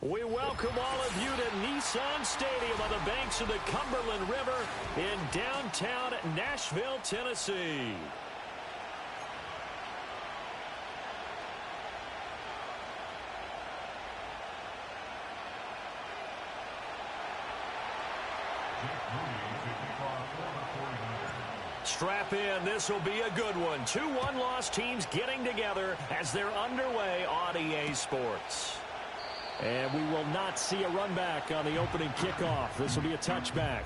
We welcome all of you to Nissan Stadium on the banks of the Cumberland River in downtown Nashville, Tennessee. Strap in, this will be a good one. 2 one-loss teams getting together as they're underway on EA Sports. And we will not see a run back on the opening kickoff. This will be a touchback.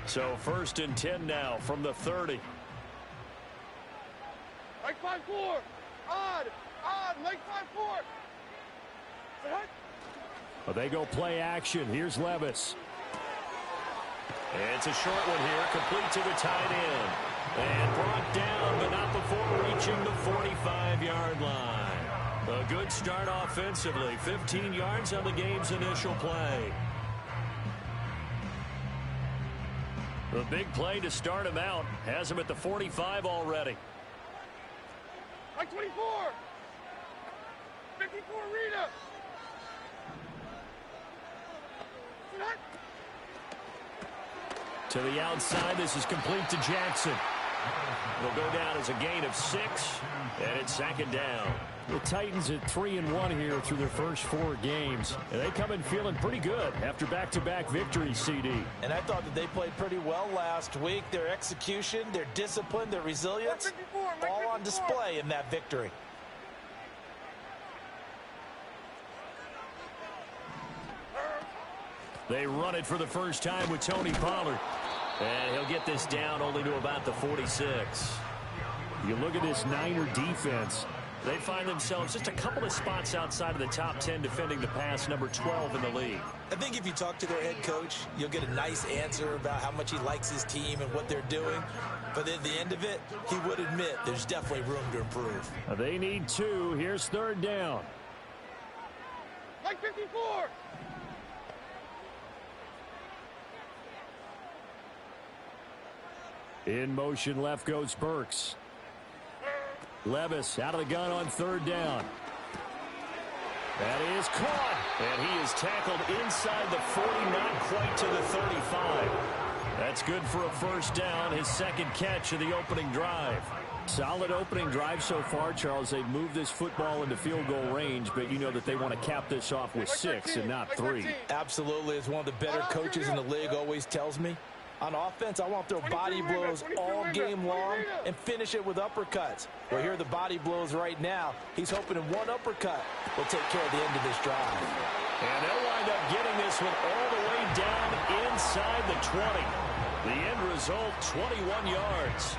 So 1st and 10 now from the 30. Mike 5-4. Odd. Mike 5-4. Well, they go play action. Here's Levis. It's a short one here, complete to the tight end. And brought down, but not before reaching the 45-yard line. A good start offensively. 15 yards on the game's initial play. The big play to start him out. Has him at the 45 already. Mike 24. 54 Rita. To the outside, this is complete to Jackson. It'll go down as a gain of 6, and it's 2nd down. The Titans at 3-1 here through their first 4 games. And they come in feeling pretty good after back-to-back victories, CD. And I thought that they played pretty well last week. Their execution, their discipline, their resilience, all on display in that victory. They run it for the first time with Tony Pollard. And he'll get this down only to about the 46. You look at this Niner defense. They find themselves just a couple of spots outside of the top 10 defending the pass, number 12 in the league. I think if you talk to their head coach, you'll get a nice answer about how much he likes his team and what they're doing. But at the end of it, he would admit there's definitely room to improve. They need 2. Here's 3rd down. Mike 54. In motion left goes Burks. Levis out of the gun on 3rd down. That is caught. And he is tackled inside the 40, not quite to the 35. That's good for a 1st down, his 2nd catch of the opening drive. Solid opening drive so far, Charles. They've moved this football into field goal range, but you know that they want to cap this off with 6 and not 3. Absolutely. As one of the better coaches in the league always tells me, on offense, I want to throw body blows all game long and finish it with uppercuts. Well, here are the body blows right now. He's hoping in one uppercut will take care of the end of this drive. And they'll wind up getting this one all the way down inside the 20. The end result, 21 yards.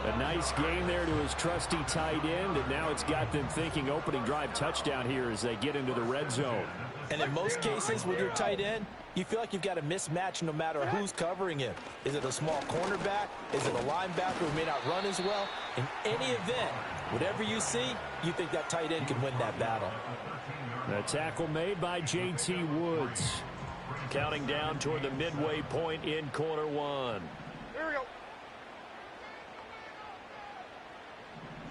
A nice gain there to his trusty tight end, and now it's got them thinking opening drive touchdown here as they get into the red zone. And in most cases with your tight end, you feel like you've got a mismatch no matter who's covering him. Is it a small cornerback? Is it a linebacker who may not run as well? In any event, whatever you see, you think that tight end can win that battle. The tackle made by J.T. Woods. Counting down toward the midway point in quarter 1. Here we go.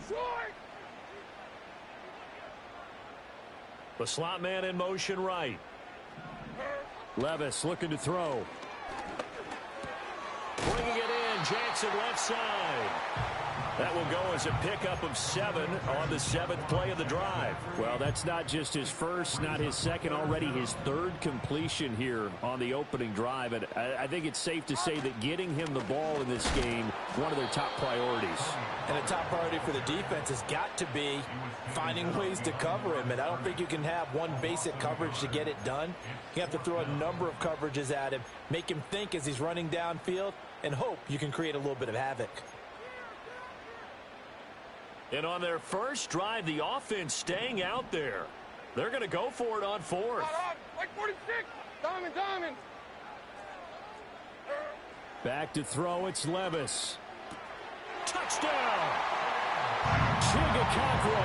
Short. The slot man in motion right. Levis looking to throw. Bringing it in, Jackson left side. That will go as a pickup of 7 on the 7th play of the drive. Well, that's not just his first, not his second, already his 3rd completion here on the opening drive. And I think it's safe to say that getting him the ball in this game, one of their top priorities. And a top priority for the defense has got to be finding ways to cover him. And I don't think you can have one basic coverage to get it done. You have to throw a number of coverages at him, make him think as he's running downfield, and hope you can create a little bit of havoc. And on their first drive, the offense staying out there. They're going to go for it on 4th. Like 46. Diamond. Back to throw, it's Levis. Touchdown! Chigakakro,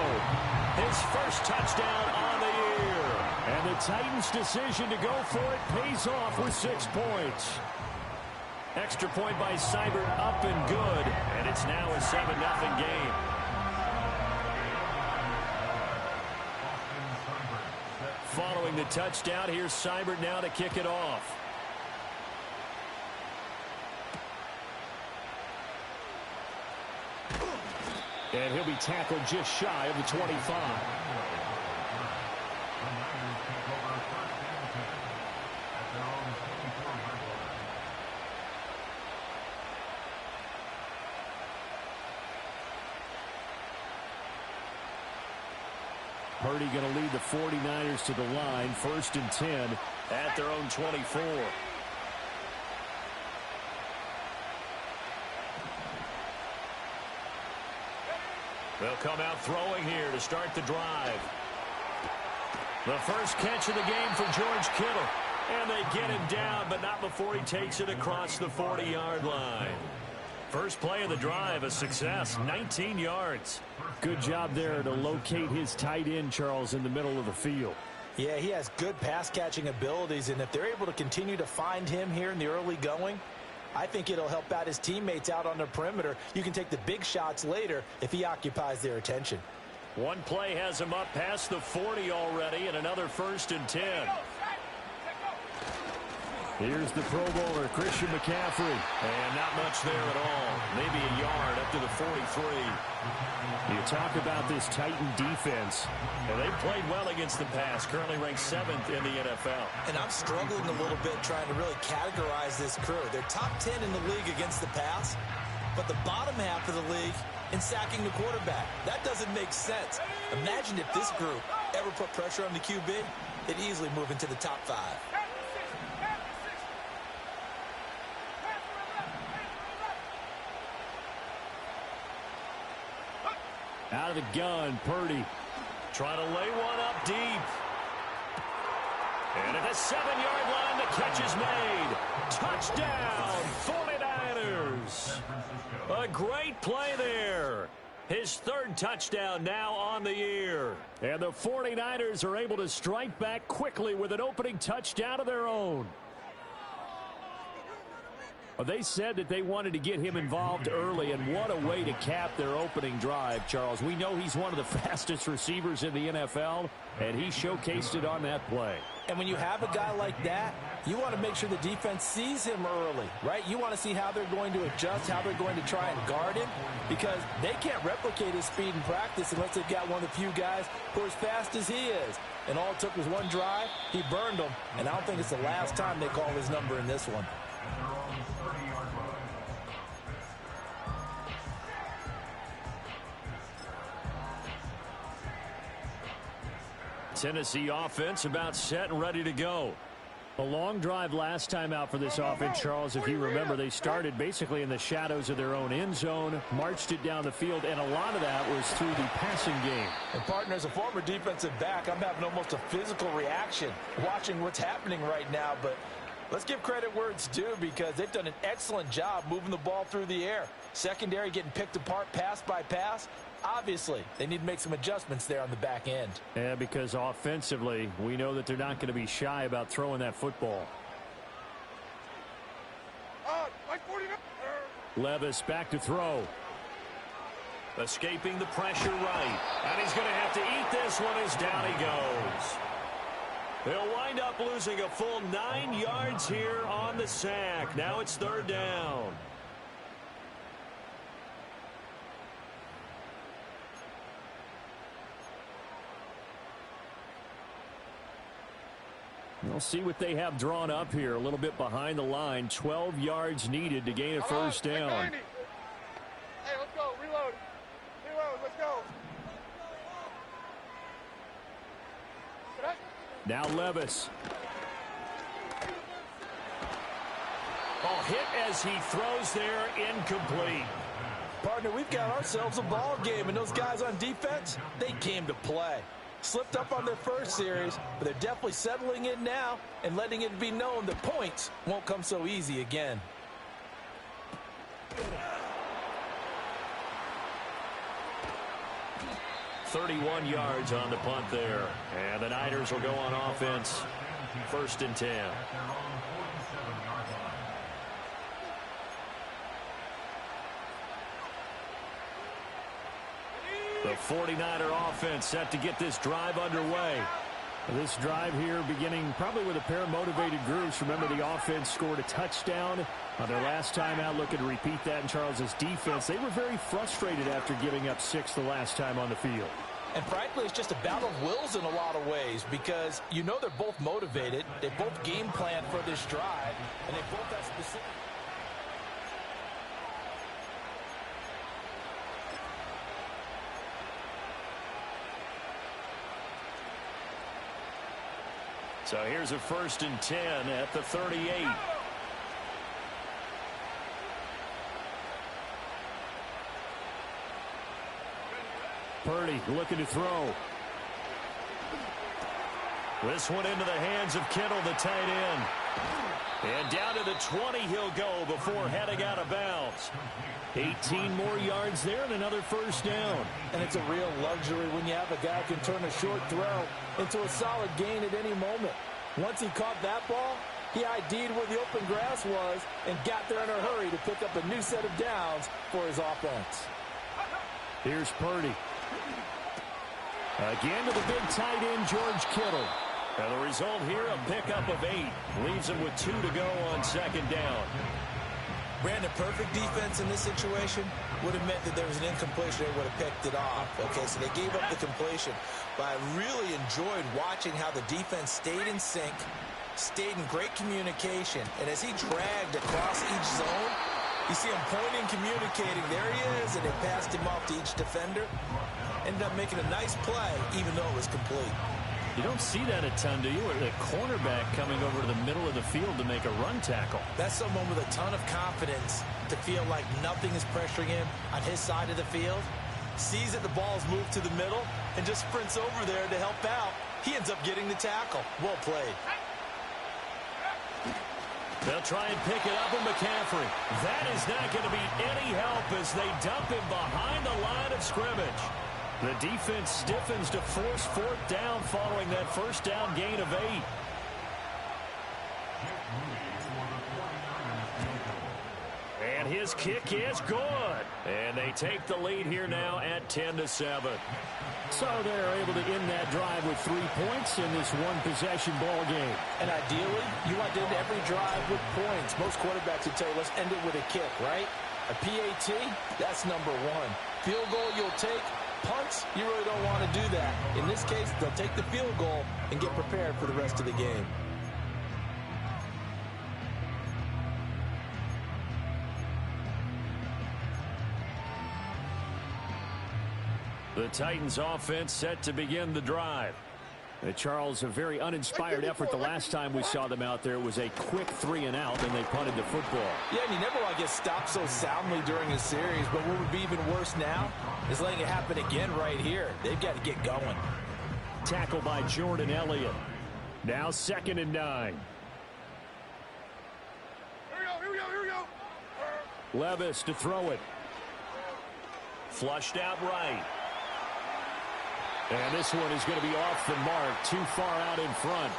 his first touchdown on the year. And the Titans' decision to go for it pays off with 6 points. Extra point by Seibert, up and good. And it's now a 7-0 game. Following the touchdown, here's Seibert now to kick it off. And he'll be tackled just shy of the 25. Purdy going to lead the 49ers to the line, 1st and 10 at their own 24. They'll come out throwing here to start the drive. The first catch of the game for George Kittle. And they get him down, but not before he takes it across the 40-yard line. First play of the drive, a success, 19 yards. Good job there to locate his tight end, Charles, in the middle of the field. Yeah, he has good pass-catching abilities, and if they're able to continue to find him here in the early going, I think it'll help out his teammates out on the perimeter. You can take the big shots later if he occupies their attention. One play has him up past the 40 already, and another 1st and 10. Here's the Pro Bowler, Christian McCaffrey. And not much there at all. Maybe a yard up to the 43. You talk about this Titan defense. And they played well against the pass, currently ranked 7th in the NFL. And I'm struggling a little bit trying to really categorize this crew. They're top 10 in the league against the pass, but the bottom half of the league in sacking the quarterback. That doesn't make sense. Imagine if this group ever put pressure on the QB, they'd easily move into the top 5. Out of the gun, Purdy. Trying to lay one up deep. And at the 7-yard line, the catch is made. Touchdown, 49ers. A great play there. His 3rd touchdown now on the year. And the 49ers are able to strike back quickly with an opening touchdown of their own. They said that they wanted to get him involved early, and what a way to cap their opening drive, Charles. We know he's one of the fastest receivers in the NFL, and he showcased it on that play. And when you have a guy like that, you want to make sure the defense sees him early, right? You want to see how they're going to adjust, how they're going to try and guard him, because they can't replicate his speed in practice unless they've got one of the few guys who are as fast as he is. And all it took was one drive. He burned them, and I don't think it's the last time they call his number in this one. Tennessee offense about set and ready to go. A long drive last time out for this offense, Charles. If you remember, they started basically in the shadows of their own end zone, marched it down the field, and a lot of that was through the passing game. And, partner, as a former defensive back, I'm having almost a physical reaction watching what's happening right now. But let's give credit where it's due, because they've done an excellent job moving the ball through the air. Secondary getting picked apart pass by pass. Obviously, they need to make some adjustments there on the back end. Yeah, because offensively, we know that they're not going to be shy about throwing that football. Levis back to throw. Escaping the pressure right. And he's going to have to eat this one as down he goes. They'll wind up losing a full 9 yards here on the sack. Now it's 3rd down. We'll see what they have drawn up here. A little bit behind the line. 12 yards needed to gain a 1st down. Hey, let's go. Reload. Reload. Let's go. Now Levis. Oh, hit as he throws there, incomplete. Partner, we've got ourselves a ball game, and those guys on defense, they came to play. Slipped up on their first series, but they're definitely settling in now and letting it be known that points won't come so easy again. "31 yards on the punt there. And the Niners will go on offense. 1st and 10. The 49er offense set to get this drive underway. This drive here beginning probably with a pair of motivated groups. Remember, the offense scored a touchdown on their last time out, looking to repeat that in Charles's defense. They were very frustrated after giving up 6 the last time on the field. And frankly, it's just a battle of wills in a lot of ways because you know they're both motivated. They both game plan for this drive, and they both have specific. So here's a 1st and 10 at the 38. Purdy looking to throw. This one into the hands of Kittle, the tight end. And down to the 20 he'll go before heading out of bounds. 18 more yards there and another 1st down. And it's a real luxury when you have a guy who can turn a short throw into a solid gain at any moment. Once he caught that ball, he ID'd where the open grass was and got there in a hurry to pick up a new set of downs for his offense. Here's Purdy. Again to the big tight end, George Kittle. And the result here, a pickup of 8. Leaves him with 2 to go on 2nd down. Brandon, perfect defense in this situation would have meant that there was an incompletion. They would have picked it off. Okay, so they gave up the completion. But I really enjoyed watching how the defense stayed in sync, stayed in great communication. And as he dragged across each zone, you see him pointing, communicating. There he is, and they passed him off to each defender. Ended up making a nice play, even though it was complete. You don't see that a ton, do you? Or the cornerback coming over to the middle of the field to make a run tackle. That's someone with a ton of confidence to feel like nothing is pressuring him on his side of the field. Sees that the ball's moved to the middle and just sprints over there to help out. He ends up getting the tackle. Well played. They'll try and pick it up with McCaffrey. That is not going to be any help as they dump him behind the line of scrimmage. The defense stiffens to force 4th down following that 1st down gain of 8. And his kick is good. And they take the lead here now at 10-7. So they're able to end that drive with 3 points in this one-possession ball game. And ideally, you want to end every drive with points. Most quarterbacks would tell you, let's end it with a kick, right? A PAT, that's number 1. Field goal you'll take. Punts, you really don't want to do that. In this case, they'll take the field goal and get prepared for the rest of the game. The Titans offense set to begin the drive. Charles, a very uninspired effort the last time we saw them out there. It was a quick 3 and out, and they punted the football. Yeah, and you never want to get stopped so soundly during a series, but what would be even worse now is letting it happen again right here. They've got to get going. Tackle by Jordan Elliott. Now 2nd and 9. Here we go. Levis to throw it. Flushed out right. And this one is going to be off the mark, too far out in front.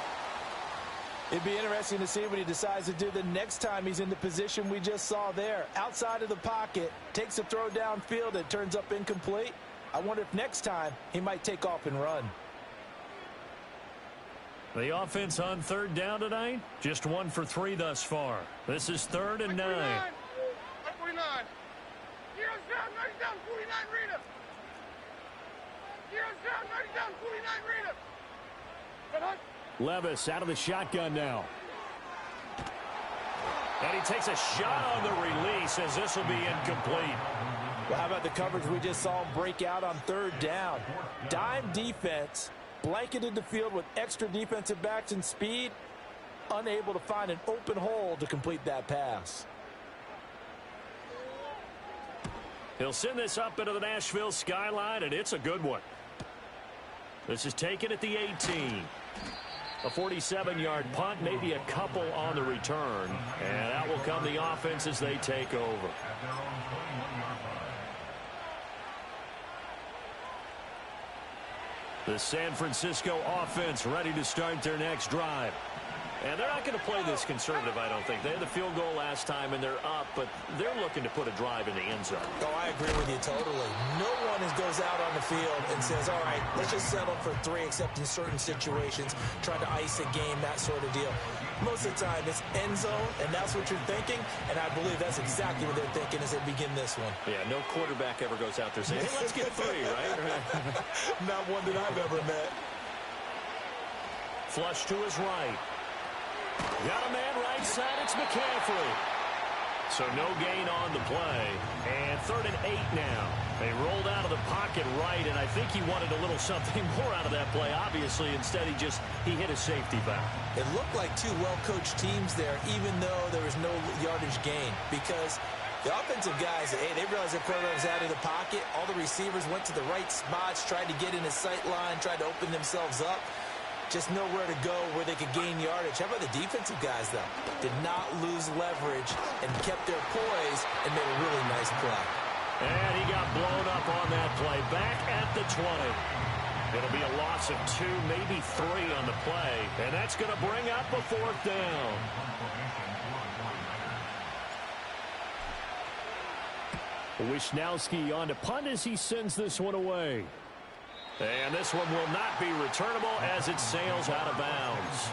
It'd be interesting to see what he decides to do the next time he's in the position we just saw there. Outside of the pocket, takes a throw downfield, it turns up incomplete. I wonder if next time he might take off and run. The offense on 3rd down tonight, just 1 for 3 thus far. This is 3rd and 9. 49. 0 down, 90 down, 49, read him. 0 down, 90 down, 49, read him. Good hunt. Levis out of the shotgun now. And he takes a shot on the release as this will be incomplete. Well, how about the coverage we just saw him break out on 3rd down? Dime defense, blanketed the field with extra defensive backs and speed, unable to find an open hole to complete that pass. He'll send this up into the Nashville skyline, and it's a good one. This is taken at the 18. A 47-yard punt, maybe a couple on the return. And out will come the offense as they take over. The San Francisco offense ready to start their next drive. And they're not going to play this conservative, I don't think. They had the field goal last time, and they're up, but they're looking to put a drive in the end zone. Oh, I agree with you totally. No one goes out on the field and says, all right, let's just settle for 3, except in certain situations, trying to ice a game, that sort of deal. Most of the time, it's end zone, and that's what you're thinking, and I believe that's exactly what they're thinking as they begin this one. Yeah, no quarterback ever goes out there saying, hey, let's get 3, right? Not one that I've ever met. Flush to his right. Got a man right side. It's McCaffrey. So no gain on the play. And 3rd and 8 now. They rolled out of the pocket right, and I think he wanted a little something more out of that play. Obviously, instead he hit a safety valve. It looked like 2 well-coached teams there, even though there was no yardage gain. Because the offensive guys, hey, they realized their quarterback was out of the pocket. All the receivers went to the right spots, tried to get in his sight line, tried to open themselves up. Just nowhere to go where they could gain yardage. How about the defensive guys, though? Did not lose leverage and kept their poise and made a really nice play. And he got blown up on that play. Back at the 20. It'll be a loss of 2, maybe 3 on the play. And that's going to bring up a 4th down. Wisnowski on to punt as he sends this one away. And this one will not be returnable as it sails out of bounds.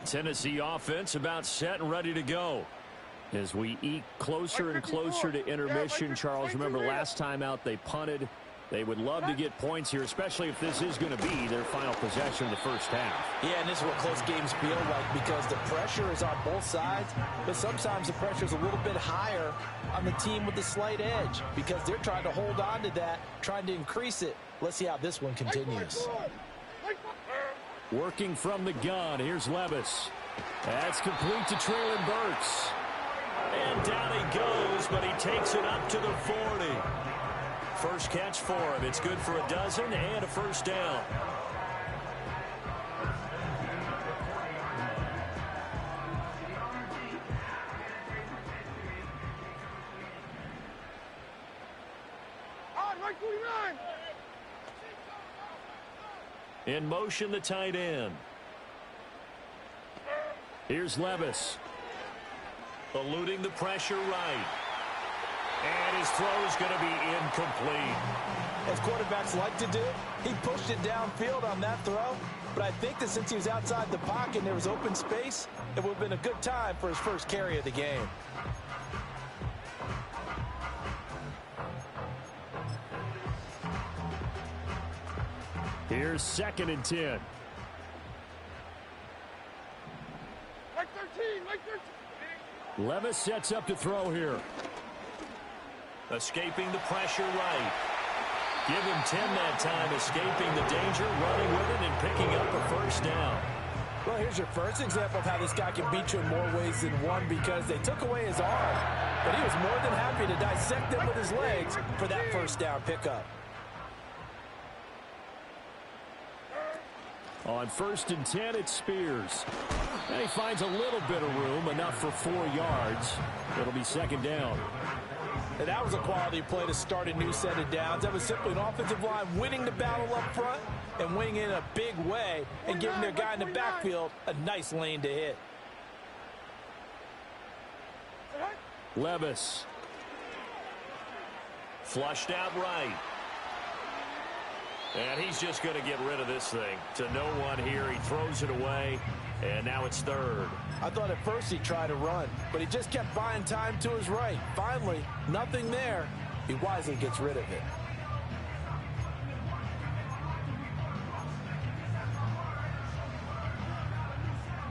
Tennessee offense about set and ready to go. As we eke closer and closer to intermission, Charles, remember last time out they punted. They would love to get points here, especially if this is going to be their final possession of the first half. Yeah, and this is what close games feel like because the pressure is on both sides, but sometimes the pressure is a little bit higher on the team with the slight edge because they're trying to hold on to that, trying to increase it. Let's see how this one continues. Working from the gun, here's Levis. That's complete to Treylon Burks. And down he goes, but he takes it up to the 40. First catch for him. It's good for a dozen and a first down. In motion, the tight end. Here's Levis. Eluding the pressure right. And his throw is going to be incomplete. As quarterbacks like to do, he pushed it downfield on that throw. But I think that since he was outside the pocket and there was open space, it would have been a good time for his first carry of the game. Here's 2nd and 10. Like 13, like 13. Levis sets up to throw here. Escaping the pressure right. Give him 10 that time, escaping the danger, running with it, and picking up a first down. Well, here's your first example of how this guy can beat you in more ways than one because they took away his arm, but he was more than happy to dissect them with his legs for that first down pickup. On 1st and 10, it's Spears. And he finds a little bit of room, enough for 4 yards. It'll be 2nd down. And that was a quality play to start a new set of downs. That was simply an offensive line winning the battle up front and winning in a big way and giving their guy in the backfield a nice lane to hit. Levis. Flushed out right. And he's just going to get rid of this thing. To no one here. He throws it away. And now it's 3rd. I thought at first he tried to run, but he just kept buying time to his right. Finally, nothing there. He wisely gets rid of it.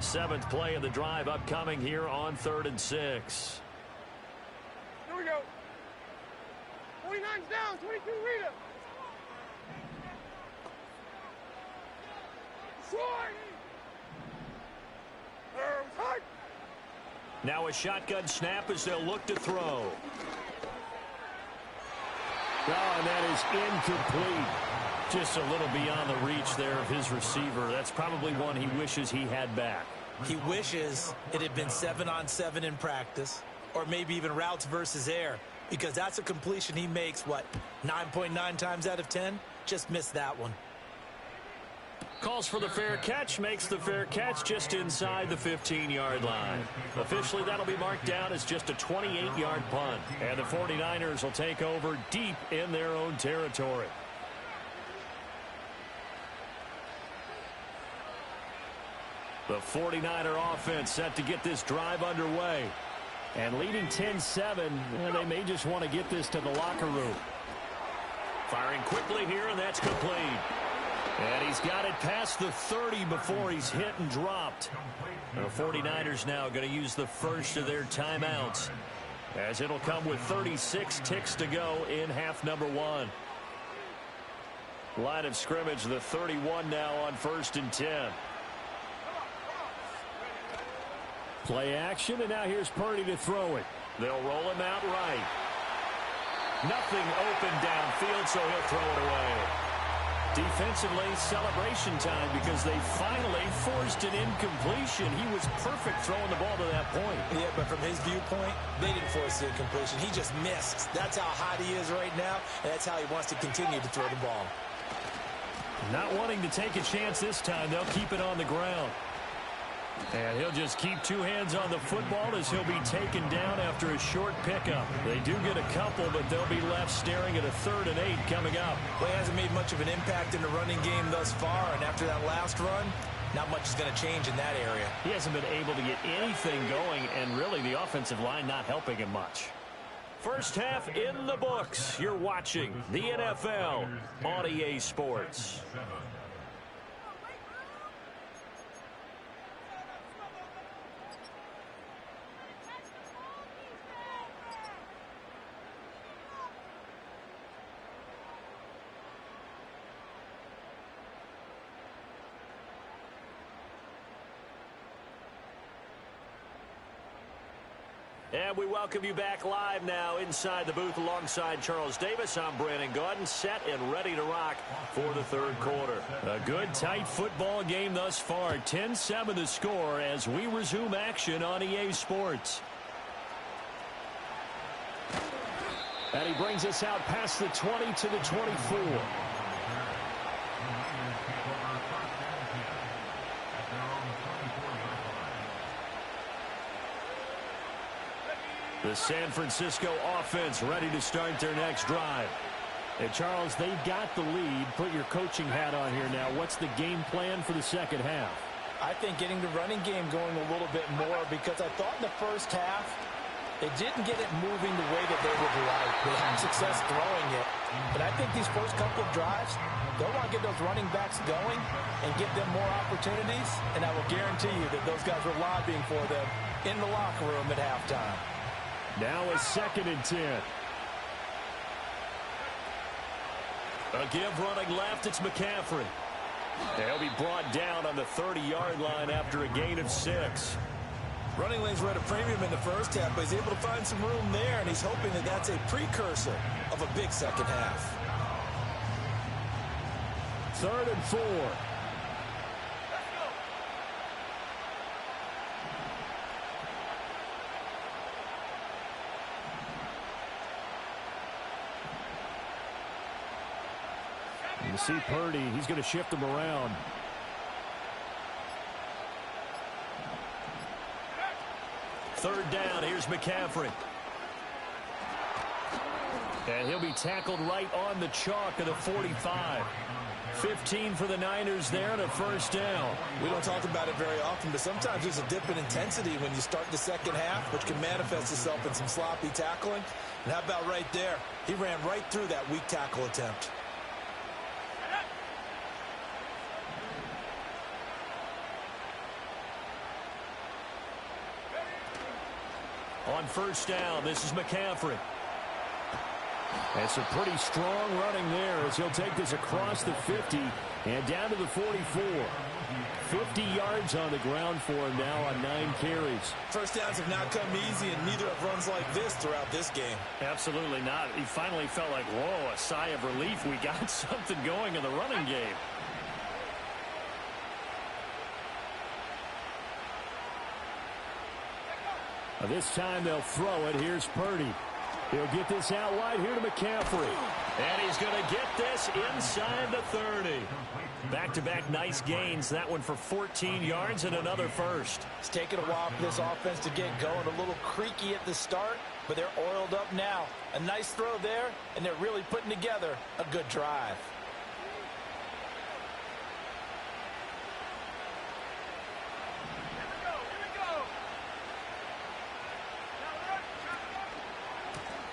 Seventh play of the drive upcoming here on 3rd and 6. Here we go. 49's down, 22 Rita. Now a shotgun snap as they'll look to throw. Oh, and that is incomplete. Just a little beyond the reach there of his receiver. That's probably one he wishes he had back. He wishes it had been 7-on-7 in practice, or maybe even routes versus air, because that's a completion he makes, 9.9 times out of 10? Just missed that one. Calls for the fair catch, makes the fair catch just inside the 15-yard line. Officially, that'll be marked down as just a 28-yard punt. And the 49ers will take over deep in their own territory. The 49er offense set to get this drive underway. And leading 10-7, they may just want to get this to the locker room. Firing quickly here, and that's complete. And he's got it past the 30 before he's hit and dropped. The 49ers now going to use the first of their timeouts, as it'll come with 36 ticks to go in half number one. Line of scrimmage, the 31 now on 1st and 10. Play action, and now here's Purdy to throw it. They'll roll him out right. Nothing open downfield, so he'll throw it away. Defensively, celebration time because they finally forced an incompletion. He was perfect throwing the ball to that point. Yeah, but from his viewpoint, they didn't force the incompletion. He just missed. That's how hot he is right now, and that's how he wants to continue to throw the ball. Not wanting to take a chance this time, they'll keep it on the ground. And he'll just keep two hands on the football as he'll be taken down after a short pickup. They do get a couple, but they'll be left staring at a 3rd and 8 coming up. Well, he hasn't made much of an impact in the running game thus far, and after that last run, not much is going to change in that area. He hasn't been able to get anything going, and really the offensive line not helping him much. First half in the books. You're watching the NFL on EA Sports. And we welcome you back live now inside the booth alongside Charles Davis. I'm Brandon Gaudin, set and ready to rock for the third quarter. A good, tight football game thus far. 10-7 the score as we resume action on EA Sports. And he brings us out past the 20 to the 24. The San Francisco offense ready to start their next drive. And Charles, they've got the lead. Put your coaching hat on here now. What's the game plan for the second half? I think getting the running game going a little bit more, because I thought in the first half they didn't get it moving the way that they would like. They had success throwing it. But I think these first couple of drives, they'll want to get those running backs going and give them more opportunities. And I will guarantee you that those guys were lobbying for them in the locker room at halftime. Now a 2nd and 10. A give running left, it's McCaffrey. They'll be brought down on the 30-yard line after a gain of 6. Running lanes were at a premium in the first half, but he's able to find some room there, and he's hoping that that's a precursor of a big second half. 3rd and 4. You see Purdy, he's going to shift him around. Third down, here's McCaffrey. And he'll be tackled right on the chalk of the 45. 15 for the Niners there and a first down. We don't talk about it very often, but sometimes there's a dip in intensity when you start the second half, which can manifest itself in some sloppy tackling. And how about right there? He ran right through that weak tackle attempt. On first down, this is McCaffrey. That's a pretty strong running there as he'll take this across the 50 and down to the 44. 50 yards on the ground for him now on 9 carries. First downs have not come easy, and neither have runs like this throughout this game. Absolutely not. He finally felt like, whoa, a sigh of relief. We got something going in the running game. This time they'll throw it. Here's Purdy. He'll get this out wide here to McCaffrey. And he's going to get this inside the 30. Back-to-back nice gains. That one for 14 yards and another first. It's taken a while for this offense to get going. A little creaky at the start, but they're oiled up now. A nice throw there, and they're really putting together a good drive.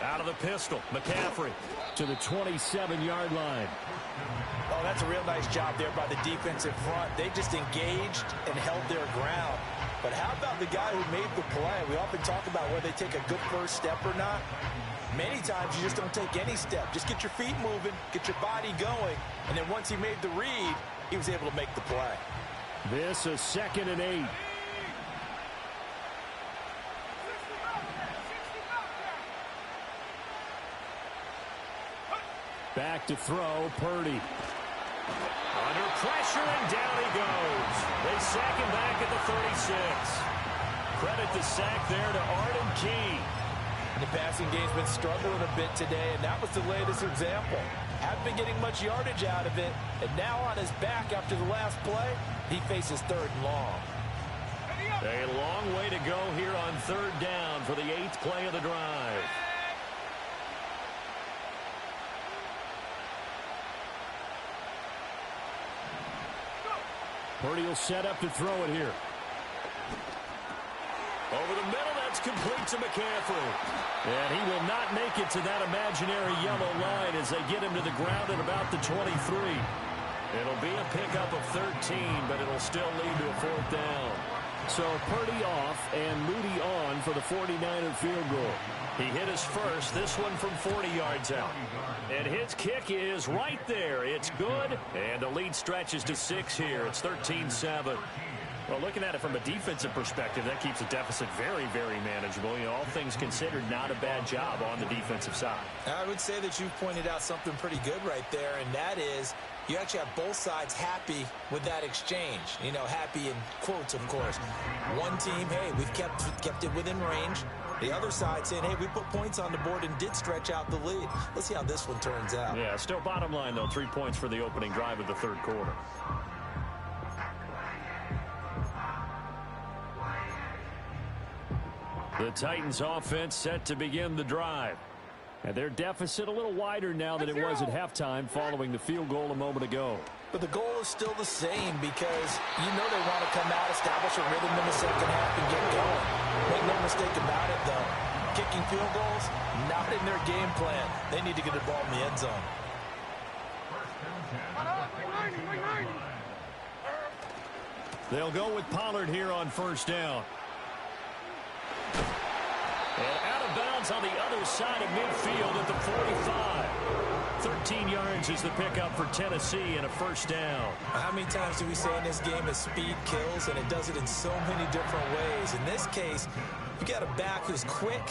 Out of the pistol, McCaffrey to the 27-yard line. Oh, that's a real nice job there by the defensive front. They just engaged and held their ground. But how about the guy who made the play? We often talk about whether they take a good first step or not. Many times you just don't take any step. Just get your feet moving, get your body going, and then once he made the read, he was able to make the play. This is 2nd and 8. Back to throw, Purdy. Under pressure, and down he goes. They sack him back at the 36. Credit the sack there to Arden Key. The passing game's been struggling a bit today, and that was the latest example. Haven't been getting much yardage out of it, and now on his back after the last play, he faces 3rd and long. A long way to go here on 3rd down for the 8th play of the drive. Purdy will set up to throw it here. Over the middle, that's complete to McCaffrey. And he will not make it to that imaginary yellow line as they get him to the ground at about the 23. It'll be a pickup of 13, but it'll still lead to a 4th down. So Purdy off and Moody on for the 49er field goal. He hit his first, this one from 40 yards out. And his kick is right there. It's good, and the lead stretches to 6 here. It's 13-7. Well, looking at it from a defensive perspective, that keeps the deficit very, very manageable. You know, all things considered, not a bad job on the defensive side. I would say that you've pointed out something pretty good right there, and that is you actually have both sides happy with that exchange. You know, happy in quotes, of course. One team, hey, we've kept it within range. The other side saying, hey, we put points on the board and did stretch out the lead. Let's see how this one turns out. Yeah, still bottom line, though, 3 points for the opening drive of the 3rd quarter. The Titans offense set to begin the drive. And their deficit a little wider now than it was at halftime following the field goal a moment ago. But the goal is still the same because you know they want to come out, establish a rhythm in the second half and get going. Make no mistake about it, though. Kicking field goals, not in their game plan. They need to get the ball in the end zone. They'll go with Pollard here on 1st down. And out of bounds on the other side of midfield at the 45. 13 yards is the pickup for Tennessee and a 1st down. How many times do we say in this game that speed kills, and it does it in so many different ways? In this case, you got a back who's quick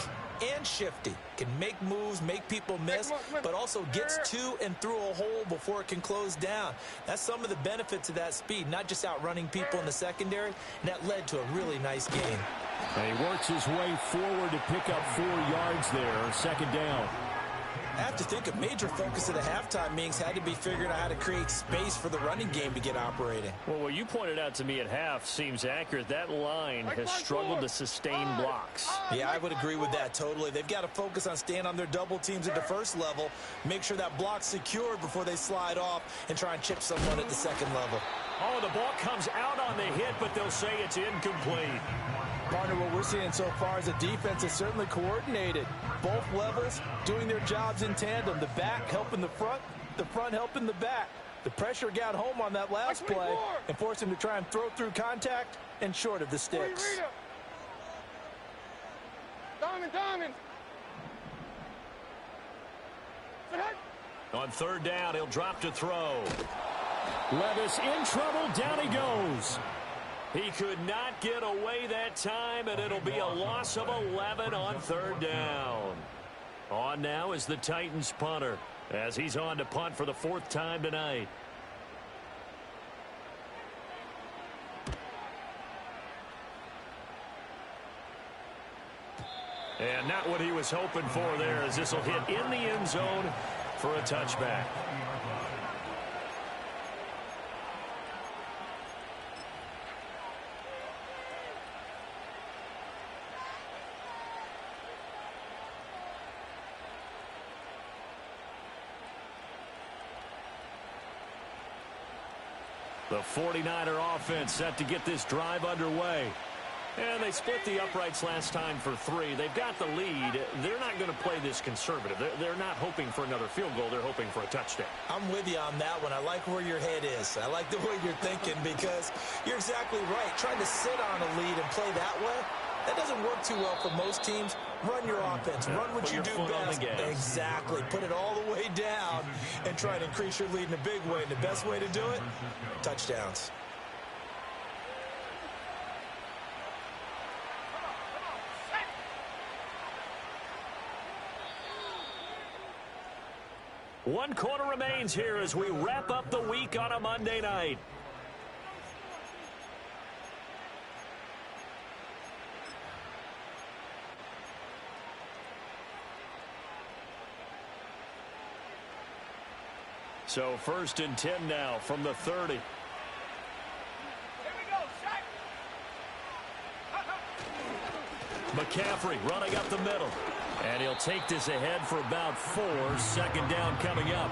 and shifty, can make moves, make people miss, but also gets to and through a hole before it can close down. That's some of the benefits of that speed, not just outrunning people in the secondary, and that led to a really nice game. And he works his way forward to pick up 4 yards there, 2nd down. I have to think a major focus of the halftime meetings had to be figuring out how to create space for the running game to get operating. Well, what you pointed out to me at half seems accurate. That line has struggled to sustain blocks. Yeah, I would agree with that totally. They've got to focus on staying on their double teams at the 1st level, make sure that block's secured before they slide off and try and chip someone at the 2nd level. Oh, the ball comes out on the hit, but they'll say it's incomplete. Partner, what we're seeing so far is a defense is certainly coordinated. Both levels doing their jobs in tandem. The back helping the front helping the back. The pressure got home on that last play and forced him to try and throw through contact and short of the sticks. Diamond. On 3rd down, he'll drop to throw. Levis in trouble. Down he goes. He could not get away that time, and it'll be a loss of 11 on 3rd down. On now is the Titans punter, as he's on to punt for the 4th time tonight. And not what he was hoping for there, as this will hit in the end zone for a touchback. The 49er offense set to get this drive underway. And they split the uprights last time for 3. They've got the lead. They're not going to play this conservative. They're not hoping for another field goal. They're hoping for a touchdown. I'm with you on that one. I like where your head is. I like the way you're thinking, because you're exactly right. Trying to sit on a lead and play that way, that doesn't work too well for most teams. Run your offense. Run what you do best. Exactly. Put it all the way down and try to increase your lead in a big way. And the best way to do it, touchdowns. One quarter remains here as we wrap up the week on a Monday night. So 1st and 10 now from the 30. Here we go, Shaq. McCaffrey running up the middle. And he'll take this ahead for about 4. 2nd down coming up.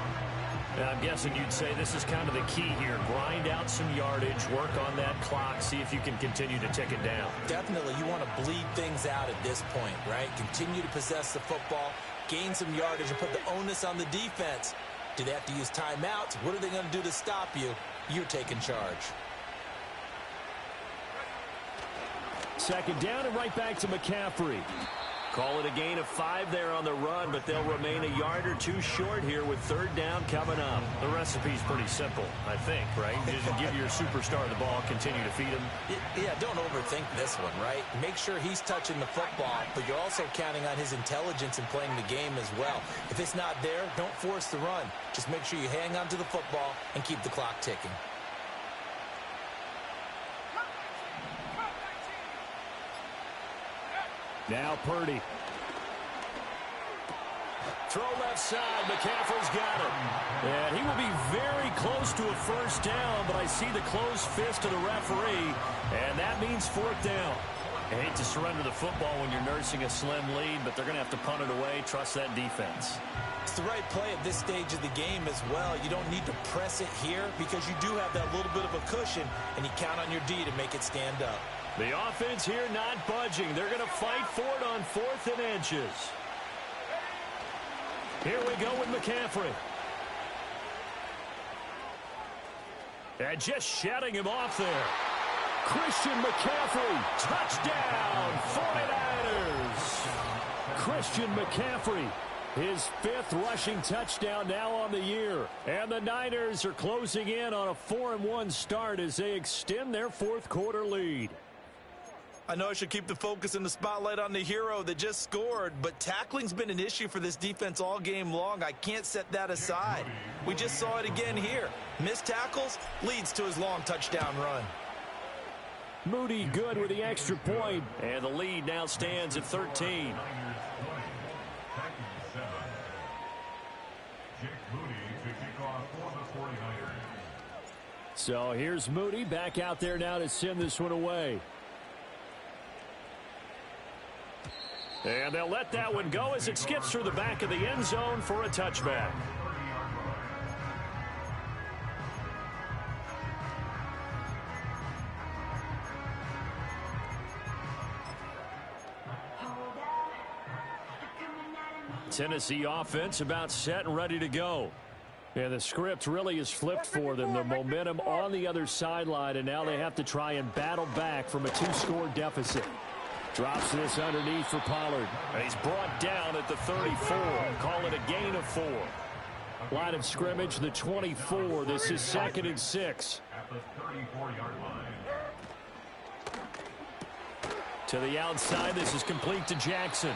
And I'm guessing you'd say this is kind of the key here. Grind out some yardage, work on that clock, see if you can continue to tick it down. Definitely, you want to bleed things out at this point, right? Continue to possess the football, gain some yardage, and put the onus on the defense. Do they have to use timeouts? What are they going to do to stop you? You're taking charge. 2nd down and right back to McCaffrey. Call it a gain of 5 there on the run, but they'll remain a yard or 2 short here with 3rd down coming up. The recipe's pretty simple, I think, right? Just give your superstar the ball, continue to feed him. Yeah, don't overthink this one, right? Make sure he's touching the football, but you're also counting on his intelligence in playing the game as well. If it's not there, don't force the run. Just make sure you hang on to the football and keep the clock ticking. Now Purdy. Throw left side. McCaffrey's got it. And he will be very close to a 1st down, but I see the closed fist of the referee, and that means 4th down. I hate to surrender the football when you're nursing a slim lead, but they're going to have to punt it away. Trust that defense. It's the right play at this stage of the game as well. You don't need to press it here because you do have that little bit of a cushion, and you count on your D to make it stand up. The offense here not budging. They're going to fight for it on 4th and inches. Here we go with McCaffrey. And just shutting him off there. Christian McCaffrey. Touchdown, 49ers. Christian McCaffrey. His 5th rushing touchdown now on the year. And the Niners are closing in on a 4-1 start as they extend their 4th quarter lead. I know I should keep the focus and the spotlight on the hero that just scored, but tackling's been an issue for this defense all game long. I can't set that aside. We just saw it again here. Missed tackles leads to his long touchdown run. Moody good with the extra point. And the lead now stands at 13. So here's Moody back out there now to send this one away. And they'll let that one go as it skips through the back of the end zone for a touchback. Tennessee offense about set and ready to go. Yeah, the script really is flipped for them. The momentum on the other sideline, and now they have to try and battle back from a 2-score deficit. Drops this underneath for Pollard. And he's brought down at the 34. Call it a gain of 4. Line of scrimmage, the 24. This is 2nd and 6. To the outside, this is complete to Jackson.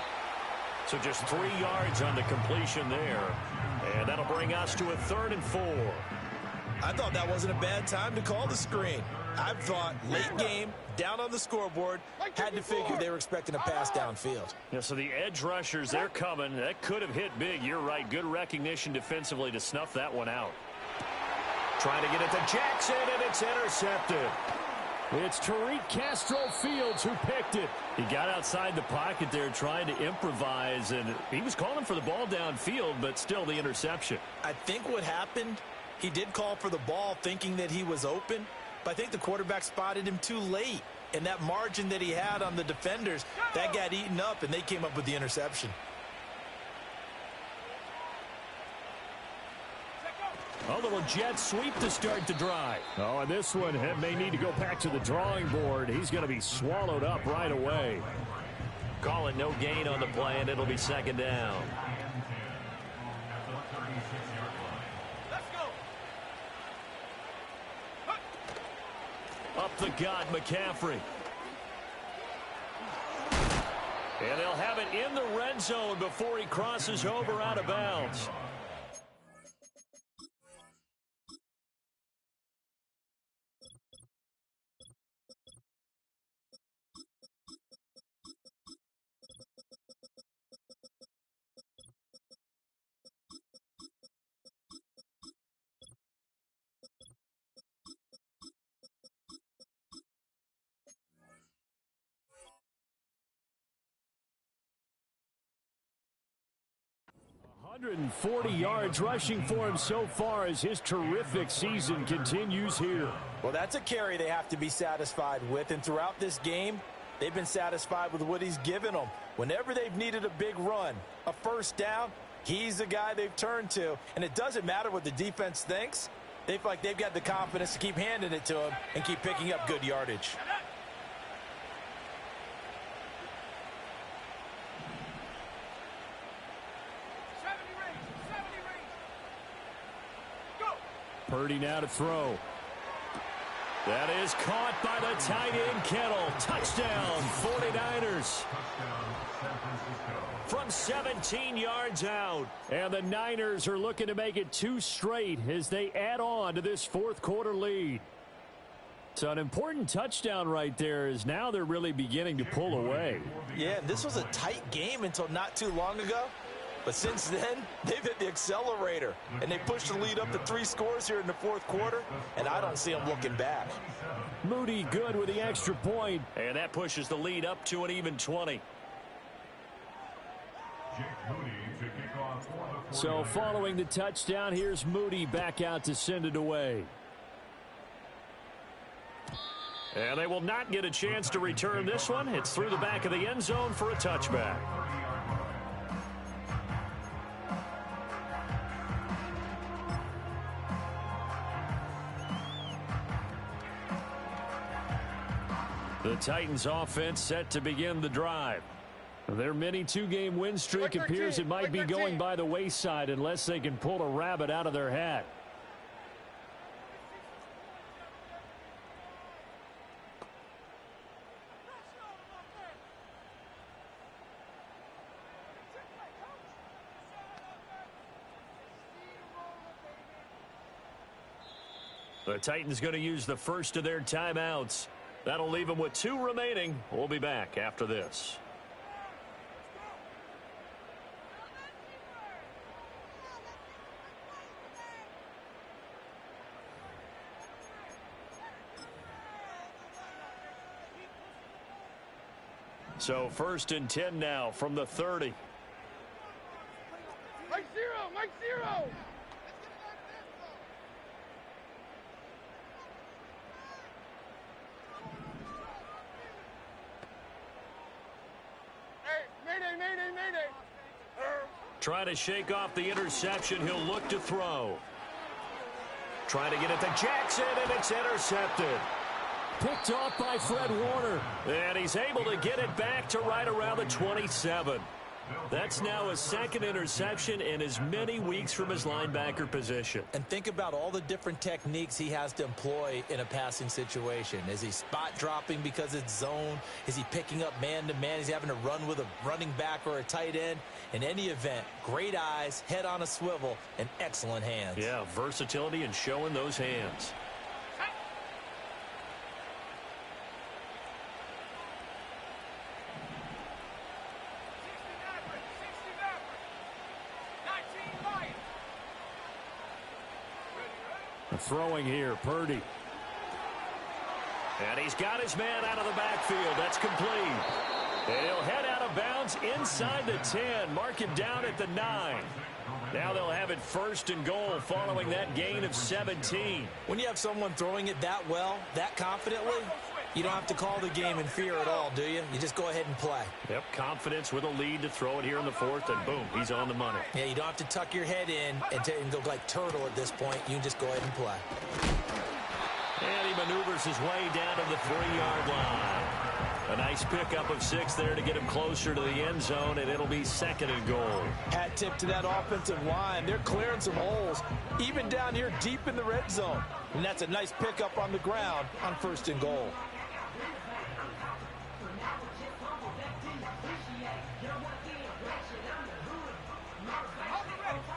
So just 3 yards on the completion there. And that'll bring us to a 3rd and 4. I thought that wasn't a bad time to call the screen. I've thought late game, down on the scoreboard, had to figure they were expecting a pass downfield. Yeah, so the edge rushers, they're coming. That could have hit big. You're right. Good recognition defensively to snuff that one out. Trying to get it to Jackson, and it's intercepted. It's Tariq Castro-Fields who picked it. He got outside the pocket there trying to improvise, and he was calling for the ball downfield, but still the interception. I think what happened, he did call for the ball thinking that he was open, but I think the quarterback spotted him too late. And that margin that he had on the defenders, that got eaten up, and they came up with the interception. A little jet sweep to start the drive. Oh, and this one may need to go back to the drawing board. He's going to be swallowed up right away. Calling no gain on the play, and it'll be second down. Up the gut, McCaffrey. And they'll have it in the red zone before he crosses over out of bounds. .140 yards rushing for him so far as his terrific season continues here. Well, that's a carry they have to be satisfied with, and throughout this game, they've been satisfied with what he's given them. Whenever they've needed a big run, a first down, he's the guy they've turned to, and it doesn't matter what the defense thinks. They feel like they've got the confidence to keep handing it to him and keep picking up good yardage. Purdy now to throw. That is caught by the tight end Kittle. Touchdown, 49ers. From 17 yards out. And the Niners are looking to make it 2 straight as they add on to this fourth quarter lead. So an important touchdown right there is now they're really beginning to pull away. Yeah, this was a tight game until not too long ago. But since then, they've hit the accelerator, and they pushed the lead up to 3 scores here in the fourth quarter, and I don't see them looking back. Moody good with the extra point. And that pushes the lead up to an even 20. So following the touchdown, here's Moody back out to send it away. And they will not get a chance to return this one. It's through the back of the end zone for a touchback. The Titans offense set to begin the drive. Their mini 2-game win streak appears it might be going by the wayside unless they can pull a rabbit out of their hat. The Titans going to use the first of their timeouts. That'll leave them with 2 remaining. We'll be back after this. So 1st and 10 now from the 30. Mike zero! Mayday. Trying to shake off the interception. He'll look to throw. Trying to get it to Jackson, and it's intercepted. Picked off by Fred Warner. And he's able to get it back to right around the 27. That's now a 2nd interception in as many weeks from his linebacker position. And think about all the different techniques he has to employ in a passing situation. Is he spot dropping because it's zone? Is he picking up man-to-man? Is he having to run with a running back or a tight end? In any event, great eyes, head on a swivel, and excellent hands. Yeah, versatility and showing those hands. throwing here. Purdy. And he's got his man out of the backfield. That's complete. And he'll head out of bounds inside the 10. Mark him down at the 9. Now they'll have it 1st and goal following that gain of 17. When you have someone throwing it that well, that confidently, you don't have to call the game in fear at all, do you? You just go ahead and play. Yep, confidence with a lead to throw it here in the 4th, and boom, he's on the money. Yeah, you don't have to tuck your head in and go like turtle at this point. You can just go ahead and play. And he maneuvers his way down to the 3-yard line. A nice pickup of 6 there to get him closer to the end zone, and it'll be 2nd and goal. Hat tip to that offensive line. They're clearing some holes, even down here deep in the red zone. And that's a nice pickup on the ground on 1st and goal.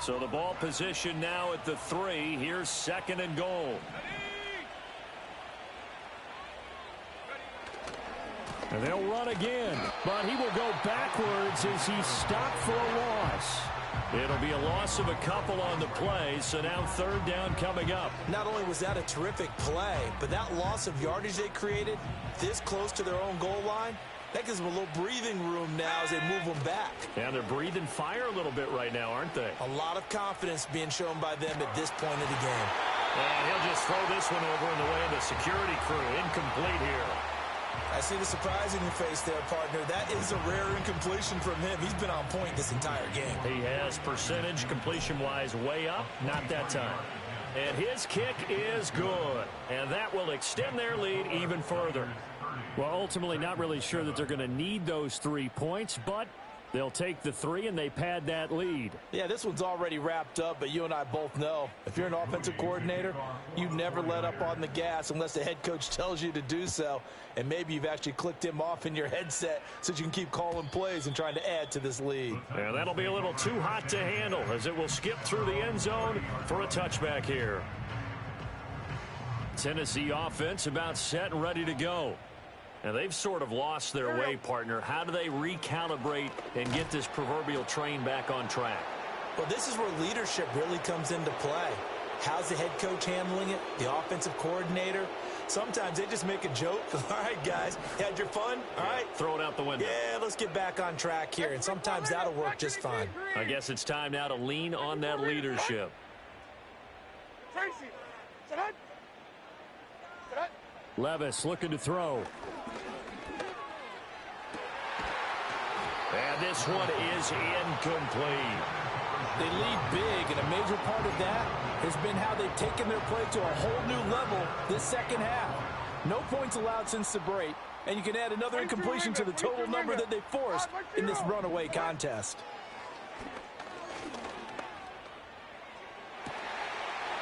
So the ball position now at the 3. Here's 2nd and goal. And they'll run again, but he will go backwards as he's stopped for a loss. It'll be a loss of a couple on the play, so now 3rd down coming up. Not only was that a terrific play, but that loss of yardage they created this close to their own goal line, that gives them a little breathing room now as they move them back. And they're breathing fire a little bit right now, aren't they? A lot of confidence being shown by them at this point of the game. And he'll just throw this one over in the way of the security crew. Incomplete here. I see the surprise in your face there, partner. That is a rare incompletion from him. He's been on point this entire game. He has percentage completion-wise way up. Not that time. And his kick is good. And that will extend their lead even further. Well, ultimately not really sure that they're going to need those 3 points, but they'll take the 3 and they pad that lead. Yeah, this one's already wrapped up, but you and I both know if you're an offensive coordinator, you never let up on the gas unless the head coach tells you to do so. And maybe you've actually clicked him off in your headset so you can keep calling plays and trying to add to this lead. Yeah, that'll be a little too hot to handle as it will skip through the end zone for a touchback here. Tennessee offense about set and ready to go. And they've sort of lost their way, partner. How do they recalibrate and get this proverbial train back on track? Well, this is where leadership really comes into play. How's the head coach handling it? The offensive coordinator? Sometimes they just make a joke. All right, guys, had your fun? All right. Throw it out the window. Yeah, let's get back on track here. And sometimes that'll work just fine. I guess it's time now to lean on that leadership. Tracy, sit up. Sit up. Levis looking to throw. And this one is incomplete. They lead big, and a major part of that has been how they've taken their play to a whole new level this second half. No points allowed since the break, and you can add another incompletion to the total number that they forced in this runaway contest.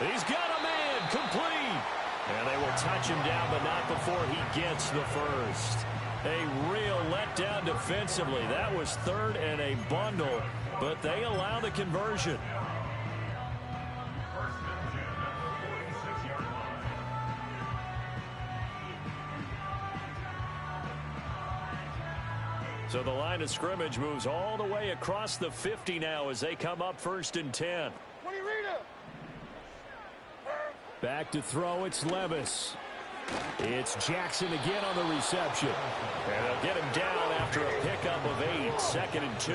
He's got a man complete. And they will touch him down, but not before he gets the first. A real letdown defensively. That was 3rd and a bundle, but they allow the conversion. So the line of scrimmage moves all the way across the 50 now as they come up 1st and 10. Back to throw, it's Levis. It's Jackson again on the reception. And they'll get him down after a pickup of 8, 2nd and 2.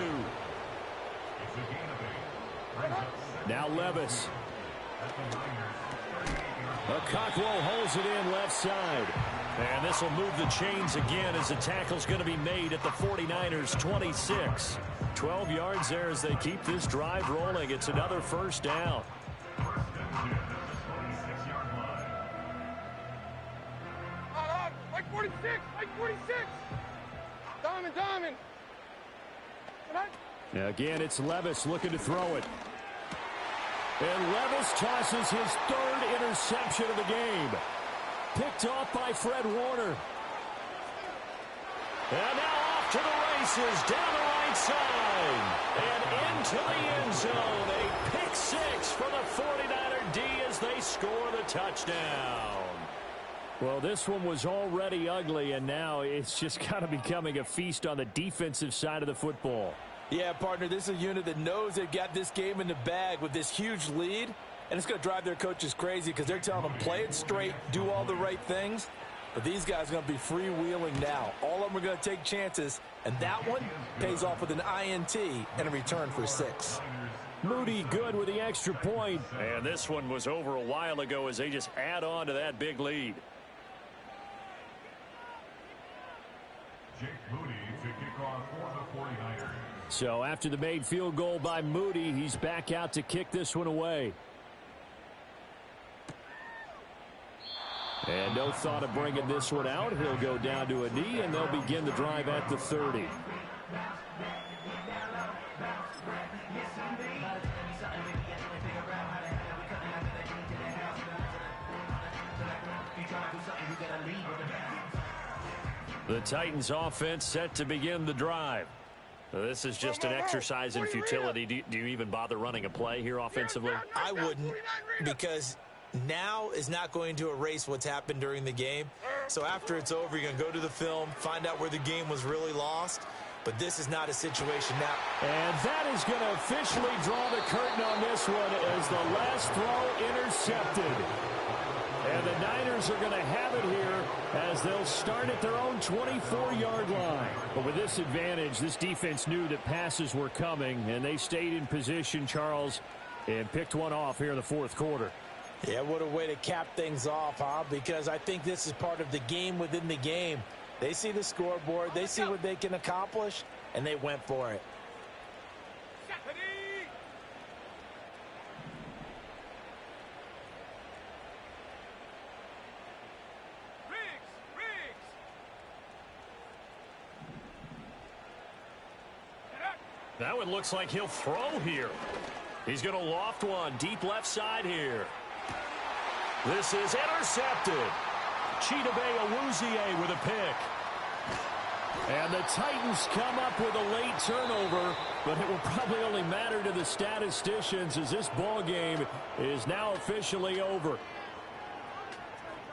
Now Levis. Okakwo holds it in left side. And this will move the chains again as the tackle's going to be made at the 49ers 26. 12 yards there as they keep this drive rolling. It's another 1st down. Like 46, like 46. Diamond. Now again, it's Levis looking to throw it. And Levis tosses his 3rd interception of the game. Picked off by Fred Warner. And now off to the races, down the right side. And into the end zone. A pick 6 for the 49er D as they score the touchdown. Well, this one was already ugly, and now it's just kind of becoming a feast on the defensive side of the football. Yeah, partner, this is a unit that knows they've got this game in the bag with this huge lead. And it's going to drive their coaches crazy because they're telling them, play it straight, do all the right things. But these guys are going to be freewheeling now. All of them are going to take chances, and that one pays off with an INT and a return for 6. Moody good with the extra point. And this one was over a while ago as they just add on to that big lead. Jake Moody to kick off for the 49ers. So after the made field goal by Moody, he's back out to kick this one away. And no thought of bringing this one out. He'll go down to a knee, and they'll begin the drive at the 30. The Titans offense set to begin the drive. This is just an exercise in futility. Do you even bother running a play here offensively? I wouldn't, because now is not going to erase what's happened during the game. So after it's over, you're going to go to the film, find out where the game was really lost. But this is not a situation now. And that is going to officially draw the curtain on this one as the last throw intercepted. And the Niners are going to have it here as they'll start at their own 24-yard line. But with this advantage, this defense knew that passes were coming, and they stayed in position, Charles, and picked one off here in the fourth quarter. Yeah, what a way to cap things off, huh? Because I think this is part of the game within the game. They see the scoreboard, they see what they can accomplish, and they went for it. That one looks like he'll throw here. He's going to loft one deep left side here. This is intercepted. Chidobe Awuzie with a pick. And the Titans come up with a late turnover, but it will probably only matter to the statisticians as this ball game is now officially over.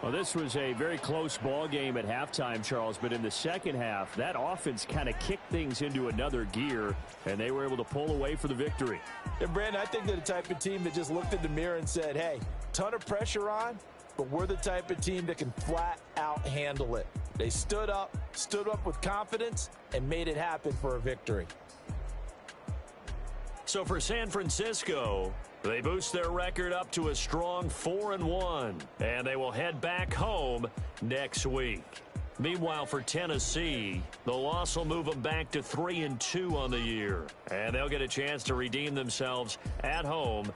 Well, this was a very close ball game at halftime, Charles, but in the second half, that offense kind of kicked things into another gear, and they were able to pull away for the victory. And, Brandon, I think they're the type of team that just looked in the mirror and said, hey, ton of pressure on, but we're the type of team that can flat out handle it. They stood up with confidence, and made it happen for a victory. So for San Francisco, they boost their record up to a strong 4-1, and they will head back home next week. Meanwhile, for Tennessee, the loss will move them back to 3-2 on the year, and they'll get a chance to redeem themselves at home